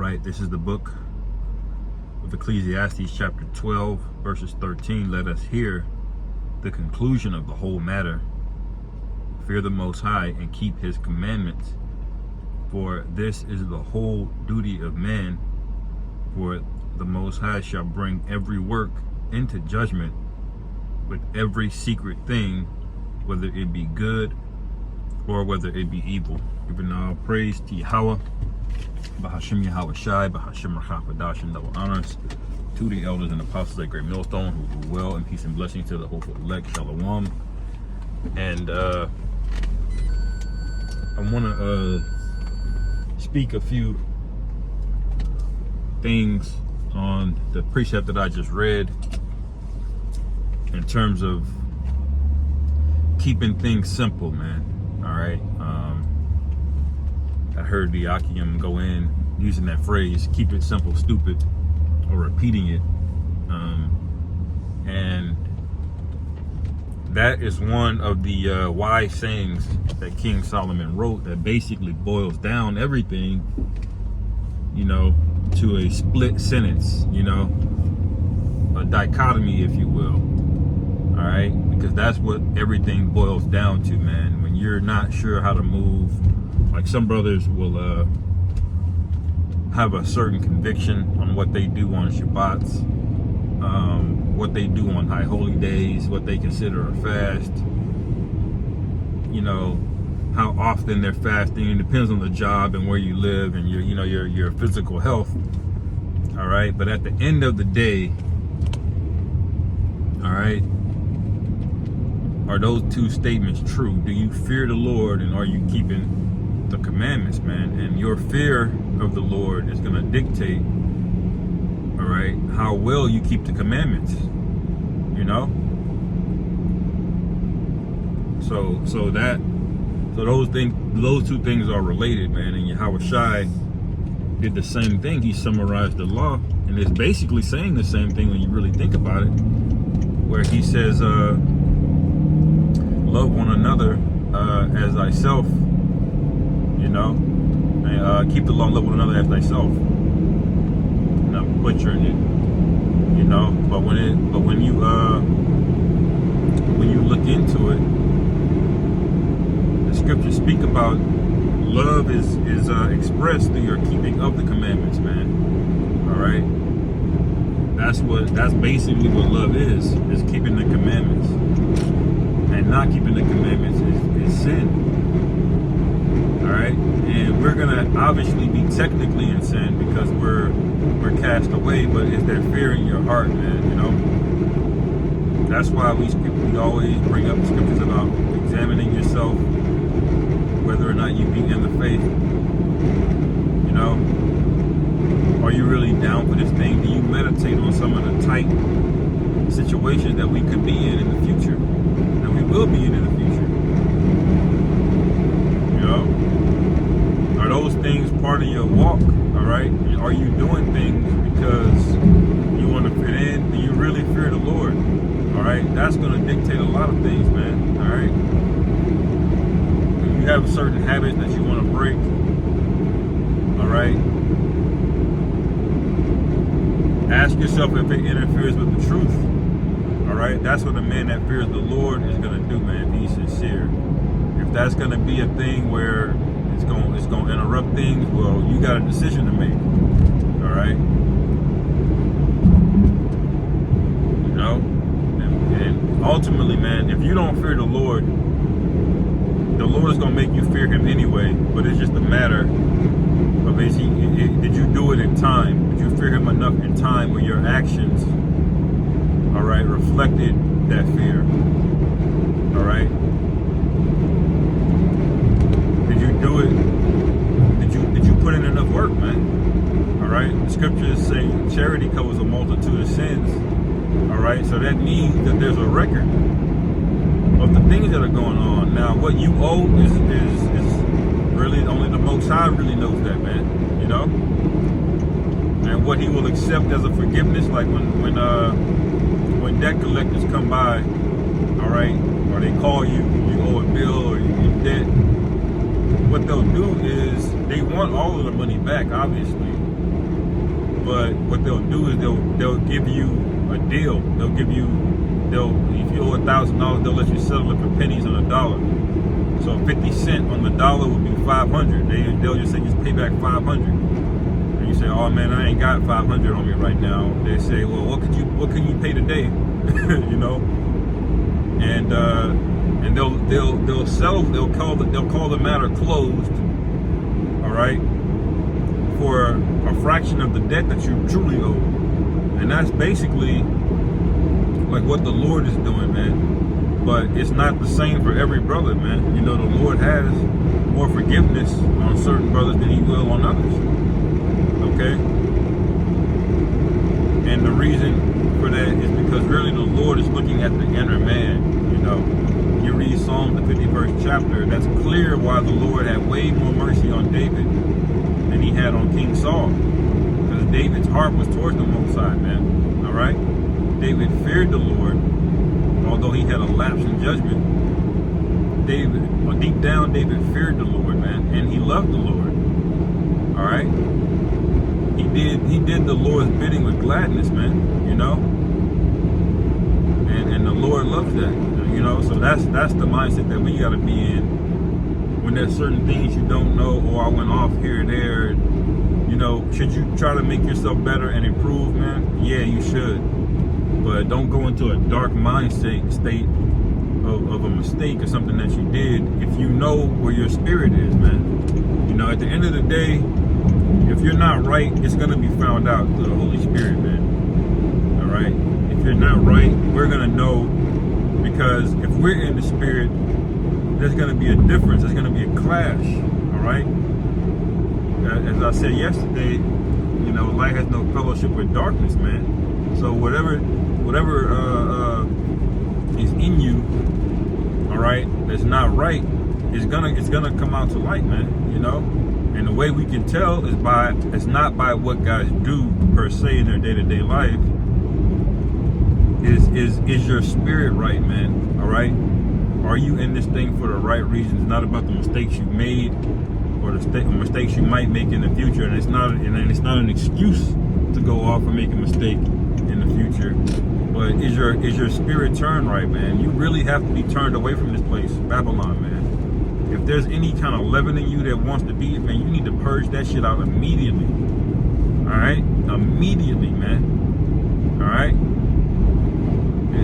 right, this is the book of Ecclesiastes chapter 12 verses 13. Let us hear the conclusion of the whole matter. Fear the Most High and keep his commandments, for this is the whole duty of man. For the Most High shall bring every work into judgment with every secret thing, whether it be good or whether it be evil. Giving all praise to Yahweh, Bahashim Yahweh Shai, Bahashim Rachafadash, and double honors to the elders and apostles at Great Millstone who do well, and peace and blessings to the hopeful elect. Shalom. And I want to speak a few things on the precept that I just read in terms of keeping things simple, man. All right. I heard the Akim go in using that phrase, keep it simple, stupid, or repeating it. And that is one of the wise sayings that King Solomon wrote that basically boils down everything, you know, to a split sentence, you know, a dichotomy, if you will. All right, because that's what everything boils down to, man. When you're not sure how to move, like some brothers will have a certain conviction on what they do on Shabbats, what they do on high holy days, what they consider a fast, you know, how often they're fasting. It depends on the job and where you live and your, you know, your physical health. All right, but at the end of the day, all right, are those two statements true? Do you fear the Lord and are you keeping the commandments, man? And your fear of the Lord is going to dictate, all right, how well you keep the commandments, you know? So those two things are related, man. And Yahweh Shai did the same thing. He summarized the law, and it's basically saying the same thing when you really think about it, where he says, love one another as thyself, you know, and keep the law and love one another as thyself. And I'm butchering it, you know, but when you look into it, the scriptures speak about love is expressed through your keeping of the commandments, man. All right, that's basically what love is keeping the commandments. And not keeping the commandments is sin. All right, and we're gonna obviously be technically in sin because we're cast away. But is there fear in your heart, man? You know, that's why we always bring up scriptures about examining yourself, whether or not you be in the faith. You know, are you really down for this thing? Do you meditate on some of the tight situations that we could be in the future? We will be in the future. You know, are those things part of your walk? All right, are you doing things because you want to fit in? Do you really fear the Lord? All right, that's going to dictate a lot of things, man. All right, if you have certain habits that you want to break, all right, ask yourself if it interferes with the truth. All right, that's what a man that fears the Lord is going to do, man. Be sincere. If that's going to be a thing where it's going to interrupt things, well, you got a decision to make. All right, you know, and ultimately, man, if you don't fear the Lord is going to make you fear Him anyway. But it's just a matter of did you do it in time? Did you fear Him enough in time where your actions, all right, reflected that fear? All right, did you do it? Did you put in enough work, man? All right, the scriptures say charity covers a multitude of sins. All right, so that means that there's a record of the things that are going on. Now, what you owe is really only the Most High really knows that, man. You know, and what He will accept as a forgiveness, like when debt collectors come by, all right, or they call you owe a bill or you're in debt, what they'll do is they want all of the money back, obviously, But what they'll do is they'll give you a deal. If you owe $1,000, they'll let you settle it for pennies on a dollar. So 50 cents on the dollar would be 500. They'll just say, just pay back 500. And you say, oh man, I ain't got 500 on me right now. They say, well, what can you pay today? You know, and they'll settle. They'll call the matter closed. All right, for a fraction of the debt that you truly owe, and that's basically like what the Lord is doing, man. But it's not the same for every brother, man. You know, the Lord has more forgiveness on certain brothers than He will on others. Okay, and the reason for that is because really the Lord is looking at the inner man. You know, you read Psalm the 51st chapter. That's clear why the Lord had way more mercy on David than He had on King Saul, because David's heart was towards the Most High, man. All right, David feared the Lord, although he had a lapse in judgment. Deep down, David feared the Lord, man, and he loved the Lord. All right, he did the Lord's bidding with gladness, man. You know, and the Lord loves that. You know, so that's the mindset that we got to be in when there's certain things you don't know, or I went off here or there. You know, should you try to make yourself better and improve, man? Yeah, you should. But don't go into a dark mindset state of a mistake or something that you did if you know where your spirit is, man. You know, at the end of the day, if you're not right, it's going to be found out through the Holy Spirit, man. All right? If you're not right, we're going to know, because if we're in the spirit, there's going to be a difference. There's going to be a clash, all right? As I said yesterday, you know, light has no fellowship with darkness, man. So whatever is in you, all right, that's not right, it's gonna come out to light, man. You know, and the way we can tell is it's not by what guys do per se in their day-to-day life. Is your spirit right, man? All right, are you in this thing for the right reasons? Not about the mistakes you made or the mistakes you might make in the future, and it's not an excuse to go off and make a mistake in the future. But is your spirit turned right, man? You really have to be turned away from this place, Babylon, man. If there's any kind of leaven in you that wants to be, man, you need to purge that shit out immediately. All right, immediately, man. All right.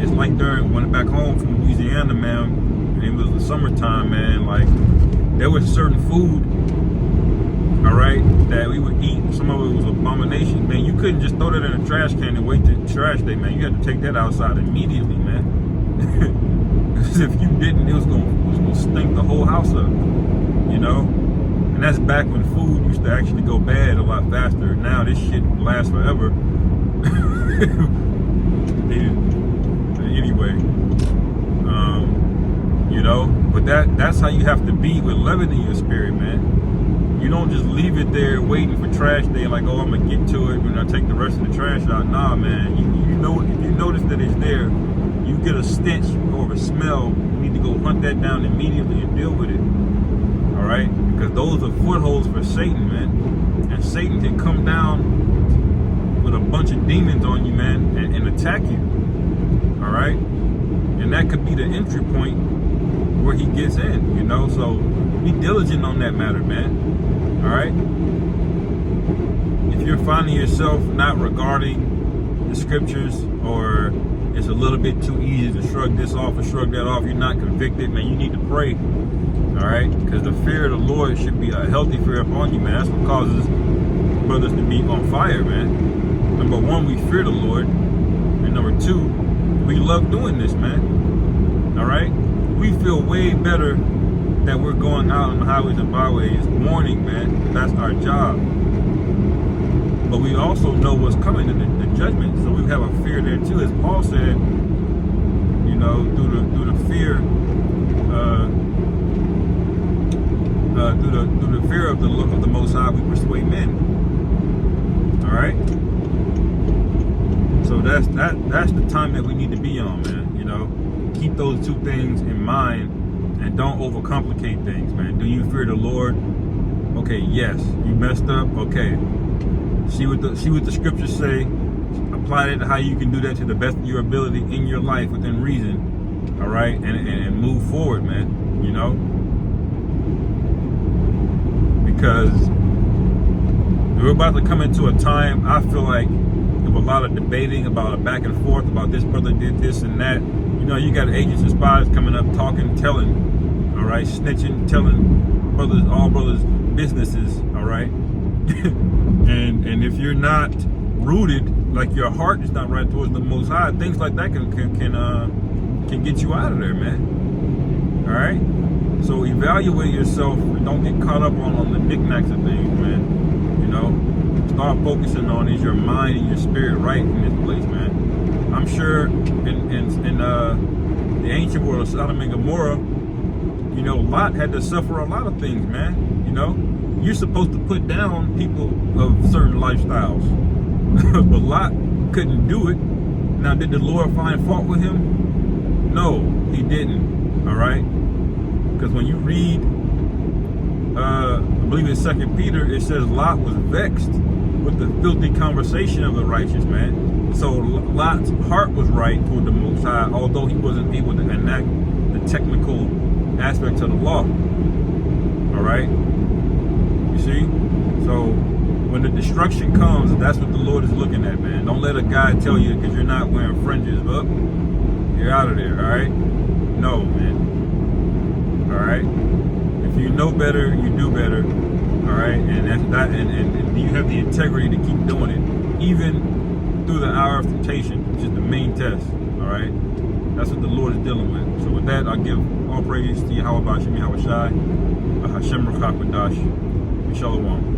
It's like when back home from Louisiana, man. It was the summertime, man. Like there was certain food, all right, that we would eat. Some of it was abomination, man. You couldn't just throw that in a trash can and wait till trash day, man. You had to take that outside immediately, man. Because if you didn't, it was gonna stink the whole house up, you know. And that's back when food used to actually go bad a lot faster. Now this shit lasts forever. Anyway, you know, but that's how you have to be with leaven in your spirit, man. You don't just leave it there waiting for trash day, like, oh, I'm gonna get to it when I take the rest of the trash out. Nah, man. You know, if you notice that it's there, you get a stench or a smell, you need to go hunt that down immediately and deal with it. All right, because those are footholds for Satan, man. And Satan can come down with a bunch of demons on you, man, and attack you. All right, and that could be the entry point where he gets in, you know. So be diligent on that matter, man. All right, if you're finding yourself not regarding the scriptures, or it's a little bit too easy to shrug this off or shrug that off, you're not convicted, man, you need to pray. All right, because the fear of the Lord should be a healthy fear upon you, man. That's what causes brothers to be on fire, man. Number one, we fear the Lord, and number two, we love doing this, man. All right, we feel way better that we're going out on the highways and byways warning, man. That's our job. But we also know what's coming in the judgment, so we have a fear there too, as Paul said. You know, through the fear, through the fear of the Most High, we persuade men. All right. So that's the time that we need to be on, man. You know, keep those two things in mind and don't overcomplicate things, man. Do you fear the Lord? Okay, yes. You messed up? Okay. See what the scriptures say. Apply it to how you can do that to the best of your ability in your life within reason. All right, and move forward, man. You know, because we're about to come into a time, I feel like, of a lot of debating about a back and forth about this brother did this and that. You know, you got agents and spies coming up, talking, telling, all right, snitching, telling brothers, all brothers' businesses, all right. and if you're not rooted, like your heart is not right towards the Most High, things like that can get you out of there, man. All right. So evaluate yourself and don't get caught up on the knickknacks of things, man. You know, start focusing on is your mind and your spirit right in this place, man. I'm sure in the ancient world of Sodom and Gomorrah, you know, Lot had to suffer a lot of things, man. You know, you're supposed to put down people of certain lifestyles, but Lot couldn't do it. Now, did the Lord find fault with him? No, he didn't. All right, because when you read, I believe it's 2 Peter, it says Lot was vexed with the filthy conversation of the righteous, man. So Lot's heart was right toward the Most High, although he wasn't able to enact the technical aspects of the law. All right, you see? So when the destruction comes, that's what the Lord is looking at, man. Don't let a guy tell you because you're not wearing fringes, up, you're out of there, all right? No, man. All right? If you know better, you do better, all right? And that's that, and you have the integrity to keep doing it, even through the hour of temptation, which is the main test, all right? That's what the Lord is dealing with. So with that, I give all praise to Yahweh Bashim Yahweh Shai, Hashem Rakak Wadash, Shalom.